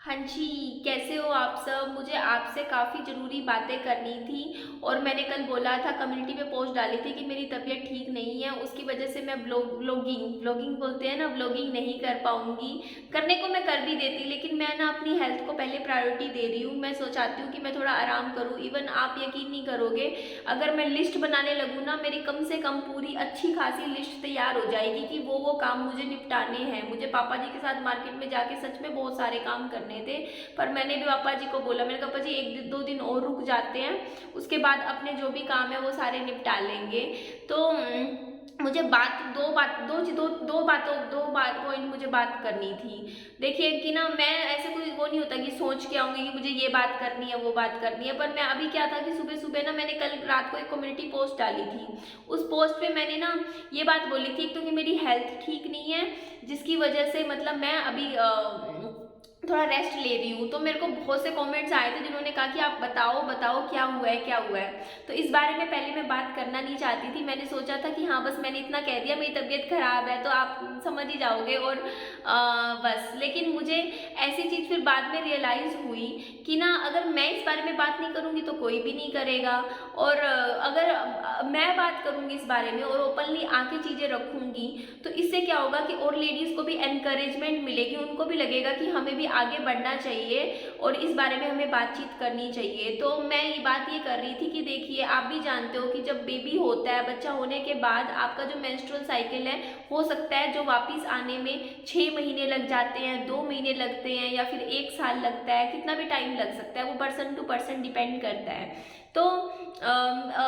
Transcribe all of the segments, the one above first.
हाँ जी, कैसे हो आप सब? मुझे आपसे काफ़ी ज़रूरी बातें करनी थी और मैंने कल बोला था कम्युनिटी पे पोस्ट डाली थी कि मेरी तबीयत ठीक नहीं है, उसकी वजह से मैं व्लॉगिंग बोलते हैं ना, व्लॉगिंग नहीं कर पाऊँगी। करने को मैं कर भी देती, लेकिन मैं ना अपनी हेल्थ को पहले प्रायोरिटी दे रही हूँ। मैं चाहती हूँ कि मैं थोड़ा आराम करूँ। इवन आप यकीन नहीं करोगे, अगर मैं लिस्ट बनाने लगूँ ना, मेरी कम से कम पूरी अच्छी खासी लिस्ट तैयार हो जाएगी कि वो काम मुझे निपटाने हैं। मुझे पापा जी के साथ मार्केट में जाके सच में बहुत सारे काम करने थे, पर मैंने भी पापा जी को बोला, मैंने कहा पापा जी दो दिन और रुक जाते हैं, उसके बाद अपने जो भी काम है वो सारे निपटा लेंगे। तो मुझे दो बात पॉइंट मुझे बात करनी थी। देखिए कि ना, मैं ऐसे कोई वो नहीं होता कि सोच के आऊंगी कि मुझे ये बात करनी है वो बात करनी है, पर मैं अभी क्या था कि सुबह सुबह ना मैंने कल रात को एक कम्युनिटी पोस्ट डाली थी। उस पोस्ट पे मैंने ना ये बात बोली थी, एक तो कि मेरी हेल्थ ठीक नहीं है, जिसकी वजह से मतलब मैं अभी थोड़ा रेस्ट ले रही हूँ। तो मेरे को बहुत से कमेंट्स आए थे जिन्होंने कहा कि आप बताओ बताओ क्या हुआ है क्या हुआ है। तो इस बारे में पहले मैं बात करना नहीं चाहती थी। मैंने सोचा था कि हाँ बस मैंने इतना कह दिया मेरी तबीयत खराब है तो आप समझ ही जाओगे और बस। लेकिन मुझे ऐसी चीज़ फिर बाद में रियलाइज़ हुई कि ना, अगर मैं इस बारे में बात नहीं करूँगी तो कोई भी नहीं करेगा, और अगर मैं बात करूँगी इस बारे में और ओपनली आके चीज़ें रखूँगी तो इससे क्या होगा कि और लेडीज़ को भी एनकरेजमेंट मिलेगी, उनको भी लगेगा कि हमें भी आगे बढ़ना चाहिए और इस बारे में हमें बातचीत करनी चाहिए। तो मैं ये बात ये कर रही थी कि देखिए, आप भी जानते हो कि जब बेबी होता है, बच्चा होने के बाद आपका जो मेंस्ट्रुअल साइकिल है, हो सकता है जो वापस आने में 6 महीने लग जाते हैं, 2 महीने लगते हैं, या फिर 1 साल लगता है, कितना भी टाइम लग सकता है, वो पर्सन टू पर्सन डिपेंड करता है। तो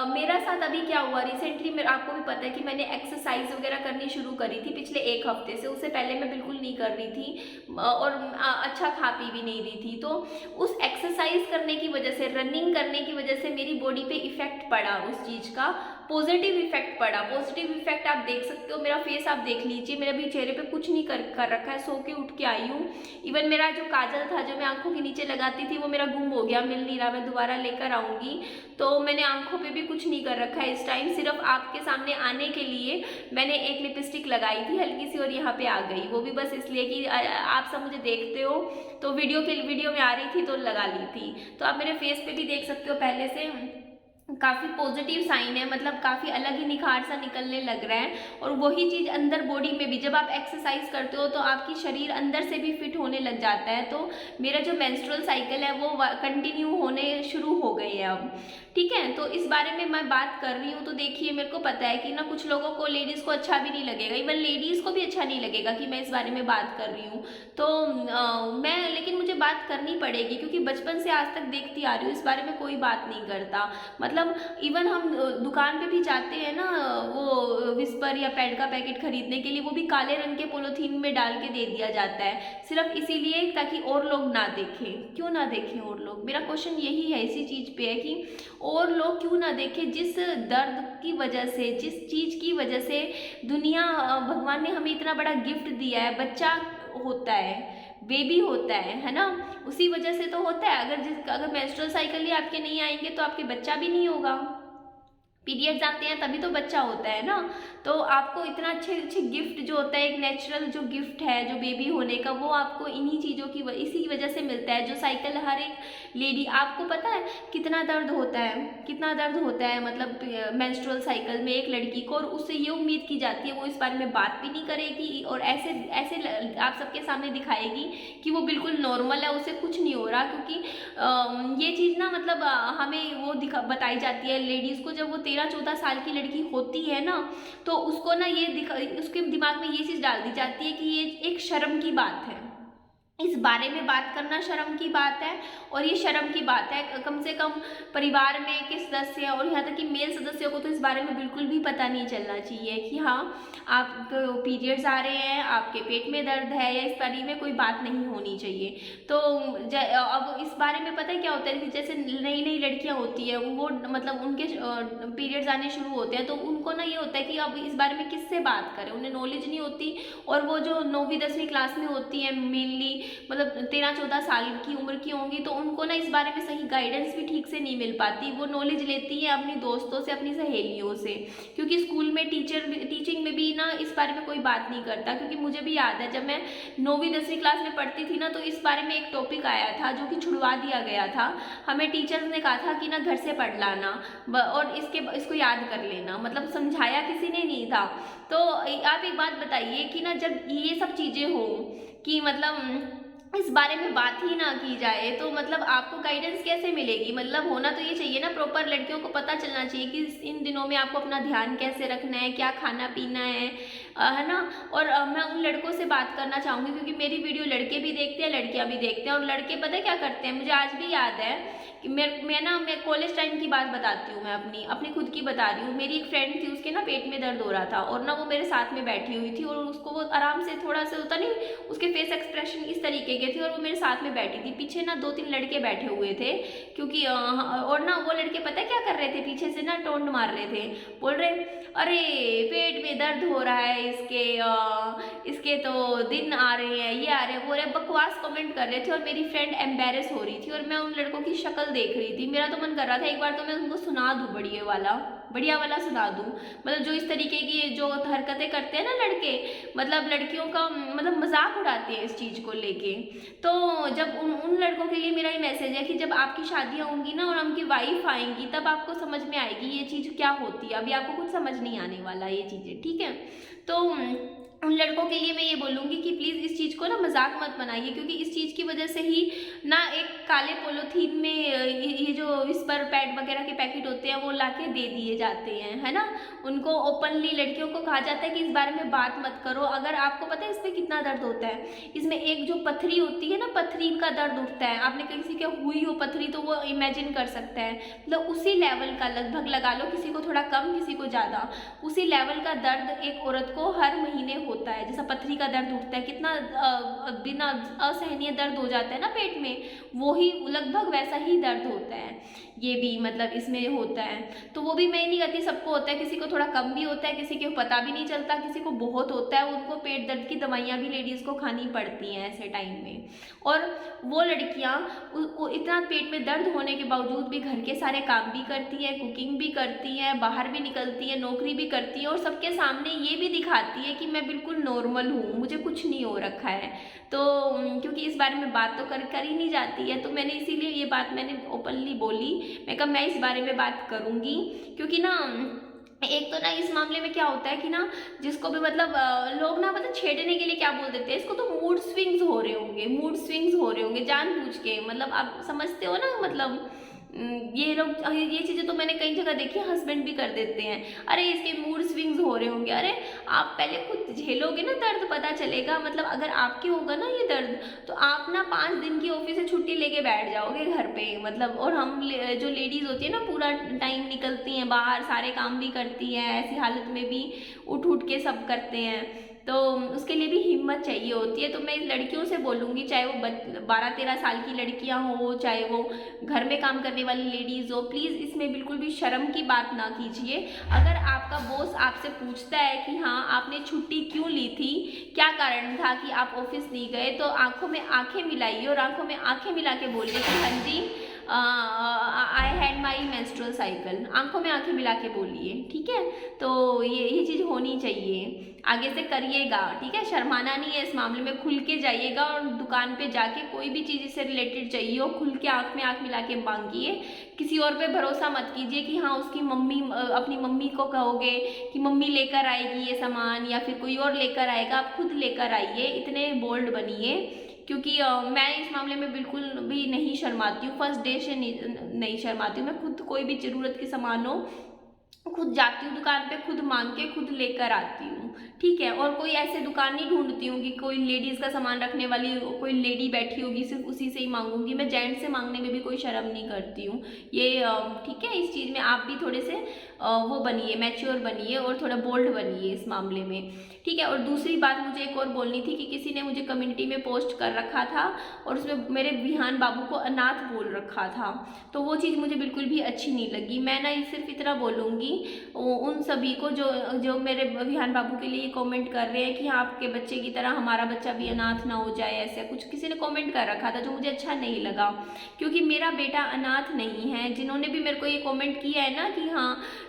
मेरा साथ अभी क्या हुआ रिसेंटली, मेरा आपको भी पता है कि मैंने एक्सरसाइज वगैरह करनी शुरू करी थी पिछले 1 हफ्ते से। उससे पहले मैं बिल्कुल नहीं कर रही थी और अच्छा खा पी भी नहीं रही थी। तो उस एक्सरसाइज करने की वजह से, रनिंग करने की वजह से मेरी बॉडी पे इफेक्ट पड़ा, उस चीज़ का पॉजिटिव इफेक्ट पड़ा। पॉजिटिव इफेक्ट आप देख सकते हो, मेरा फेस आप देख लीजिए, मेरे अभी चेहरे पे कुछ नहीं कर रखा है, सो के उठ के आई हूँ। इवन मेरा जो काजल था जो मैं आंखों के नीचे लगाती थी वो मेरा गुम हो गया, मिल नहीं रहा, मैं दोबारा लेकर आऊँगी। तो मैंने आंखों पे भी कुछ नहीं कर रखा है इस टाइम, सिर्फ आपके सामने आने के लिए मैंने एक लिपस्टिक लगाई थी हल्की सी और यहाँ पे आ गई, वो भी बस इसलिए कि आप सब मुझे देखते हो तो वीडियो में आ रही थी तो लगा ली थी। तो आप मेरे फेस पे भी देख सकते हो पहले से काफ़ी पॉजिटिव साइन है, मतलब काफ़ी अलग ही निखार सा निकलने लग रहा है। और वही चीज़ अंदर बॉडी में भी, जब आप एक्सरसाइज करते हो तो आपकी शरीर अंदर से भी फिट होने लग जाता है। तो मेरा जो मेंस्ट्रुअल साइकिल है वो कंटिन्यू होने शुरू हो गए हैं अब, ठीक है। तो इस बारे में मैं बात कर रही हूँ। तो देखिए, मेरे को पता है कि ना कुछ लोगों को, लेडीज़ को अच्छा भी नहीं लगेगा, इवन लेडीज़ को भी अच्छा नहीं लगेगा कि मैं इस बारे में बात कर रही हूँ। तो मैं, लेकिन मुझे बात करनी पड़ेगी क्योंकि बचपन से आज तक देखती आ रही हूँ, इस बारे में कोई बात नहीं करता। मतलब इवन हम दुकान पे भी जाते हैं ना, वो विस्पर या पैड का पैकेट खरीदने के लिए, वो भी काले रंग के पॉलीथीन में डाल के दे दिया जाता है, सिर्फ इसीलिए ताकि और लोग ना देखें। क्यों ना देखें और लोग? मेरा क्वेश्चन यही है इसी चीज़ पे है कि और लोग क्यों ना देखें, जिस दर्द की वजह से, जिस चीज़ की वजह से दुनिया, भगवान ने हमें इतना बड़ा गिफ्ट दिया है, बच्चा होता है, बेबी होता है ना, उसी वजह से तो होता है। अगर मेंस्ट्रुअल साइकिल ही आपके नहीं आएंगे तो आपके बच्चा भी नहीं होगा। पीरियड्स आते हैं तभी तो बच्चा होता है ना। तो आपको इतना अच्छे अच्छे गिफ्ट जो होता है, एक नेचुरल जो गिफ्ट है जो बेबी होने का, वो आपको इन्हीं चीज़ों की इसी वजह से मिलता है। जो साइकिल हर एक लेडी, आपको पता है कितना दर्द होता है, कितना दर्द होता है मतलब मेंस्ट्रुअल साइकिल में एक लड़की को, और उससे ये उम्मीद की जाती है वो इस बारे में बात भी नहीं करेगी और ऐसे ऐसे आप सबके सामने दिखाएगी कि वो बिल्कुल नॉर्मल है, उसे कुछ नहीं हो रहा। क्योंकि ये चीज़ ना, मतलब हमें वो बताई जाती है लेडीज़ को, जब वो 13-14 साल की लड़की होती है ना, तो उसको ना उसके दिमाग में ये चीज़ डाल दी जाती है कि ये एक शर्म की बात है, इस बारे में बात करना शर्म की बात है। और ये शर्म की बात है, कम से कम परिवार में के सदस्य और यहाँ तक कि मेल सदस्यों को तो इस बारे में बिल्कुल भी पता नहीं चलना चाहिए कि हाँ आपको पीरियड्स आ रहे हैं, आपके पेट में दर्द है, या इस बारे में कोई बात नहीं होनी चाहिए। तो अब इस बारे में पता है क्या होता है कि जैसे नई नई लड़कियाँ होती है, वो मतलब उनके पीरियड्स आने शुरू होते हैं तो उनको उनको ना ये होता है कि अब इस बारे में किससे बात करें, उन्हें नॉलेज नहीं होती। और वो जो 9वीं 10वीं क्लास में होती है मेनली, मतलब 13-14 साल की उम्र की होंगी, तो उनको ना इस बारे में सही गाइडेंस भी ठीक से नहीं मिल पाती। वो नॉलेज लेती है अपनी दोस्तों से, अपनी सहेलियों से, क्योंकि स्कूल में टीचिंग में भी ना इस बारे में कोई बात नहीं करता। क्योंकि मुझे भी याद है जब मैं 9वीं 10वीं क्लास में पढ़ती थी ना, तो इस बारे में एक टॉपिक आया था जो कि छुड़वा दिया गया था। हमें टीचर्स ने कहा था कि ना घर से पढ़ लाना और इसको याद कर लेना, मतलब समझाया किसी ने नहीं था। तो आप एक बात बताइए कि ना जब ये सब चीज़ें हो कि मतलब इस बारे में बात ही ना की जाए, तो मतलब आपको गाइडेंस कैसे मिलेगी? मतलब होना तो ये चाहिए ना प्रॉपर, लड़कियों को पता चलना चाहिए कि इन दिनों में आपको अपना ध्यान कैसे रखना है, क्या खाना पीना है ना। और मैं उन लड़कों से बात करना चाहूँगी, क्योंकि मेरी वीडियो लड़के भी देखते हैं, लड़कियाँ भी देखते हैं। और लड़के पता है क्या करते हैं, मुझे आज भी याद है कि मैं कॉलेज टाइम की बात बताती हूँ, मैं अपनी खुद की बता रही हूँ। मेरी एक फ्रेंड थी, उसके ना पेट में दर्द हो रहा था, और ना वो मेरे साथ में बैठी हुई थी, और उसको वो आराम से थोड़ा सा होता नहीं, उसके फेस एक्सप्रेशन इस तरीके के थे, और वो मेरे साथ में बैठी थी। पीछे ना 2-3 लड़के बैठे हुए थे, क्योंकि और ना वो लड़के पता है क्या कर रहे थे, पीछे से ना टोंट मार रहे थे, बोल रहे अरे पेट में दर्द हो रहा है इसके तो दिन आ रहे हैं, ये आ रहे हैं, वो बकवास कमेंट कर रहे थे। और मेरी फ्रेंड एम्बेरस हो रही थी, और मैं उन लड़कों की शक्ल देख रही थी। मेरा तो मन कर रहा था एक बार तो मैं उनको सुना दूँ, बढ़िया वाला सुना दूँ। मतलब जो इस तरीके की जो हरकतें करते हैं ना लड़के, मतलब लड़कियों का मतलब मजाक उड़ाते हैं इस चीज़ को लेके। तो जब उन लड़कों के लिए मेरा ये मैसेज है कि जब आपकी शादियाँ होंगी ना और उनकी वाइफ आएंगी, तब आपको समझ में आएगी ये चीज़ क्या होती है। अभी आपको कुछ समझ नहीं आने वाला ये चीज़ें, ठीक है। तो उन लड़कों के लिए मैं ये बोलूँगी कि प्लीज़ इस चीज़ को ना मजाक मत बनाइए, क्योंकि इस चीज़ की वजह से ही ना एक काले पॉलीथीन में ये जो विस्पर पैड वगैरह के पैकेट होते हैं वो लाके दे दिए जाते हैं, है ना। उनको ओपनली लड़कियों को कहा जाता है कि इस बारे में बात मत करो। अगर आपको पता है इसमें कितना दर्द होता है, इसमें एक जो पथरी होती है ना, पथरी का दर्द उठता है। आपने किसी के हुई हो पथरी तो वो इमेजिन कर सकता है, मतलब उसी लेवल का लगभग लगा लो, किसी को थोड़ा कम किसी को ज़्यादा, उसी लेवल का दर्द एक औरत को हर महीने होता है। जैसा पथरी का दर्द उठता है, कितना बिना असहनीय दर्द हो जाता है ना पेट में, वो ही लगभग वैसा ही दर्द होता है। ये भी मतलब इसमें होता है। तो वो भी मैं नहीं कहती सबको होता है, किसी को थोड़ा कम भी होता है, किसी को पता भी नहीं चलता, किसी को बहुत होता है। उनको पेट दर्द की दवाइयाँ भी लेडीज़ को खानी पड़ती हैं ऐसे टाइम में। और वो लड़कियाँ इतना पेट में दर्द होने के बावजूद भी घर के सारे काम भी करती हैं, कुकिंग भी करती हैं, बाहर भी निकलती हैं, नौकरी भी करती हैं, और सबके सामने ये भी दिखाती है कि मैं बिल्कुल नॉर्मल हूँ, मुझे कुछ नहीं हो रखा है। तो क्योंकि इस बारे में बात तो कर ही नहीं जाती है, तो मैंने इसीलिए ये बात मैंने ओपनली बोली। मैं कहा मैं इस बारे में बात करूँगी, क्योंकि ना एक तो ना इस मामले में क्या होता है कि ना जिसको भी मतलब लोग ना मतलब छेड़ने के लिए क्या बोल देते हैं इसको, तो मूड स्विंग्स हो रहे होंगे जानबूझ के, मतलब आप समझते हो ना। मतलब ये लोग ये चीज़ें तो मैंने कई जगह देखी, हस्बैंड भी कर देते हैं, अरे इसके मूड स्विंग्स हो रहे होंगे। अरे आप पहले खुद झेलोगे ना दर्द, पता चलेगा। मतलब अगर आपके होगा ना ये दर्द, तो आप ना 5 दिन की ऑफिस से छुट्टी लेके बैठ जाओगे घर पे। मतलब और हम जो लेडीज़ होती है ना पूरा टाइम निकलती हैं बाहर, सारे काम भी करती हैं, ऐसी हालत में भी उठ के सब करते हैं, तो उसके लिए भी हिम्मत चाहिए होती है। तो मैं लड़कियों से बोलूँगी, चाहे वो 12-13 साल की लड़कियां हो, चाहे वो घर में काम करने वाली लेडीज़ हो, प्लीज़ इसमें बिल्कुल भी शर्म की बात ना कीजिए। अगर आपका बॉस आपसे पूछता है कि हाँ आपने छुट्टी क्यों ली थी, क्या कारण था कि आप ऑफिस नहीं गए, तो आंखों में आंखें मिलाइए और आंखों में आंखें मिला के बोलिए कि हाँ जी I had my menstrual cycle. आंखों में आंखें मिला के बोलिए, ठीक है। तो ये चीज़ होनी चाहिए, आगे से करिएगा, ठीक है। शर्माना नहीं है इस मामले में, खुल के जाइएगा और दुकान पे जाके कोई भी चीज़ इससे रिलेटेड चाहिए हो, खुल के आँख में आँख मिला के मांगिए। किसी और पे भरोसा मत कीजिए कि हाँ उसकी मम्मी, अपनी मम्मी को कहोगे कि मम्मी लेकर आएगी ये सामान या फिर कोई और लेकर आएगा, आप खुद लेकर आइए। इतने बोल्ड बनिए, क्योंकि मैं इस मामले में बिल्कुल भी नहीं शर्माती हूँ, फर्स्ट डे से नहीं शर्माती हूँ। मैं खुद कोई भी ज़रूरत की सामान हो खुद जाती हूँ दुकान पे, खुद मांग के खुद लेकर आती हूँ, ठीक है। और कोई ऐसे दुकान नहीं ढूंढती हूँ कि कोई लेडीज़ का सामान रखने वाली कोई लेडी बैठी होगी सिर्फ उसी से ही मांगूंगी। मैं जेंट्स से मांगने में भी कोई शर्म नहीं करती हूँ, ये ठीक है। इस चीज़ में आप भी थोड़े से वो बनिए, मैच्योर बनिए और थोड़ा बोल्ड बनिए इस मामले में, ठीक है। और दूसरी बात मुझे एक और बोलनी थी कि किसी ने मुझे कम्युनिटी में पोस्ट कर रखा था और उसमें मेरे विहान बाबू को अनाथ बोल रखा था, तो वो चीज़ मुझे बिल्कुल भी अच्छी नहीं लगी। मैं ना सिर्फ इतना बोलूँगी उन सभी को जो जो मेरे विहान बाबू के लिए कमेंट कर रहे हैं कि हाँ, आपके बच्चे की तरह हमारा बच्चा भी अनाथ ना हो जाए, ऐसा कुछ किसी ने कमेंट कर रखा था जो मुझे अच्छा नहीं लगा, क्योंकि मेरा बेटा अनाथ नहीं है। जिन्होंने भी मेरे को ये कमेंट किया है ना कि हाँ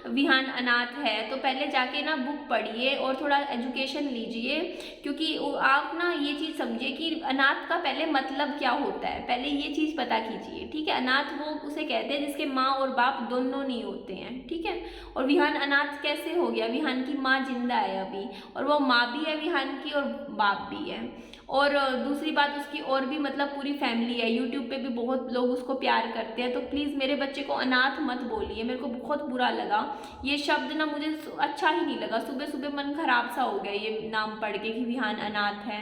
विहान अनाथ है, तो पहले जाके ना बुक पढ़िए और थोड़ा एजुकेशन लीजिए, क्योंकि आप ना ये चीज़ समझिए कि अनाथ का पहले मतलब क्या होता है, पहले ये चीज़ पता कीजिए, ठीक है। अनाथ वो उसे कहते हैं जिसके माँ और बाप दोनों नहीं होते हैं, ठीक है। और विहान अनाथ कैसे हो गया? विहान की माँ जिंदा है अभी, और वो माँ भी है विहान की और बाप भी है। और दूसरी बात उसकी और भी मतलब पूरी फैमिली है, यूट्यूब पे भी बहुत लोग उसको प्यार करते हैं। तो प्लीज़ मेरे बच्चे को अनाथ मत बोलिए, मेरे को बहुत बुरा लगा ये शब्द ना, मुझे अच्छा ही नहीं लगा। सुबह सुबह मन खराब सा हो गया ये नाम पढ़ के कि विहान अनाथ है,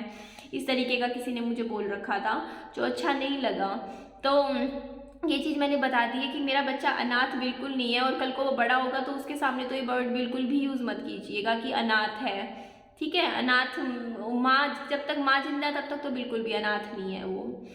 इस तरीके का किसी ने मुझे बोल रखा था जो अच्छा नहीं लगा। तो ये चीज़ मैंने बता दी है कि मेरा बच्चा अनाथ बिल्कुल नहीं है, और कल को वो बड़ा होगा तो उसके सामने तो ये वर्ड बिल्कुल भी यूज़ मत कीजिएगा कि अनाथ है, ठीक है। अनाथ माँ, जब तक माँ जिंदा है तब तक तो बिल्कुल भी अनाथ नहीं है वो।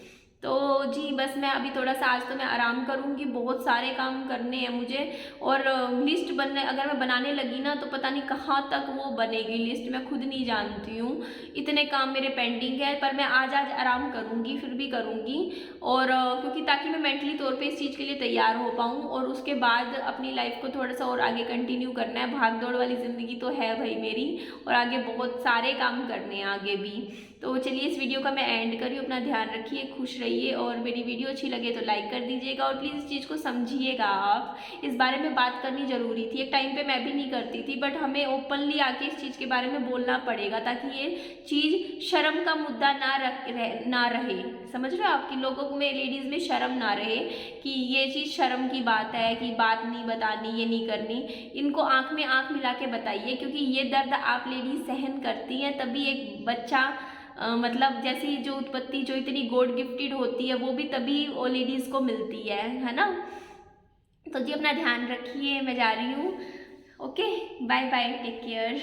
तो जी बस मैं अभी थोड़ा सा आज तो मैं आराम करूँगी, बहुत सारे काम करने हैं मुझे, और लिस्ट बनने अगर मैं बनाने लगी ना तो पता नहीं कहाँ तक वो बनेगी लिस्ट, मैं खुद नहीं जानती हूँ, इतने काम मेरे पेंडिंग है। पर मैं आज आराम करूँगी, फिर भी करूँगी, और क्योंकि ताकि मैं मेंटली तौर पे इस चीज़ के लिए तैयार हो पाऊँ, और उसके बाद अपनी लाइफ को थोड़ा सा और आगे कंटिन्यू करना है। भाग दौड़ वाली ज़िंदगी तो है भाई मेरी, और आगे बहुत सारे काम करने हैं आगे भी। तो चलिए इस वीडियो का मैं एंड करी, अपना ध्यान रखिए, खुश रहिए, और मेरी वीडियो अच्छी लगे तो लाइक कर दीजिएगा, और प्लीज़ इस चीज़ को समझिएगा। आप इस बारे में बात करनी ज़रूरी थी, एक टाइम पे मैं भी नहीं करती थी, बट हमें ओपनली आके इस चीज़ के बारे में बोलना पड़ेगा ताकि ये चीज़ शर्म का मुद्दा ना रहे। समझ रहे हो आप, कि लोगों में, लेडीज़ में शर्म ना रहे कि ये चीज़ शर्म की बात है, कि बात नहीं बतानी, ये नहीं करनी। इनको आँख में आँख मिला के बताइए, क्योंकि ये दर्द आप लेडीज़ सहन करती हैं, तभी एक बच्चा मतलब जैसी जो उत्पत्ति जो इतनी गॉड गिफ्टेड होती है वो भी तभी वो लेडीज़ को मिलती है ना। तो जी अपना ध्यान रखिए, मैं जा रही हूँ। Okay, bye bye, take care.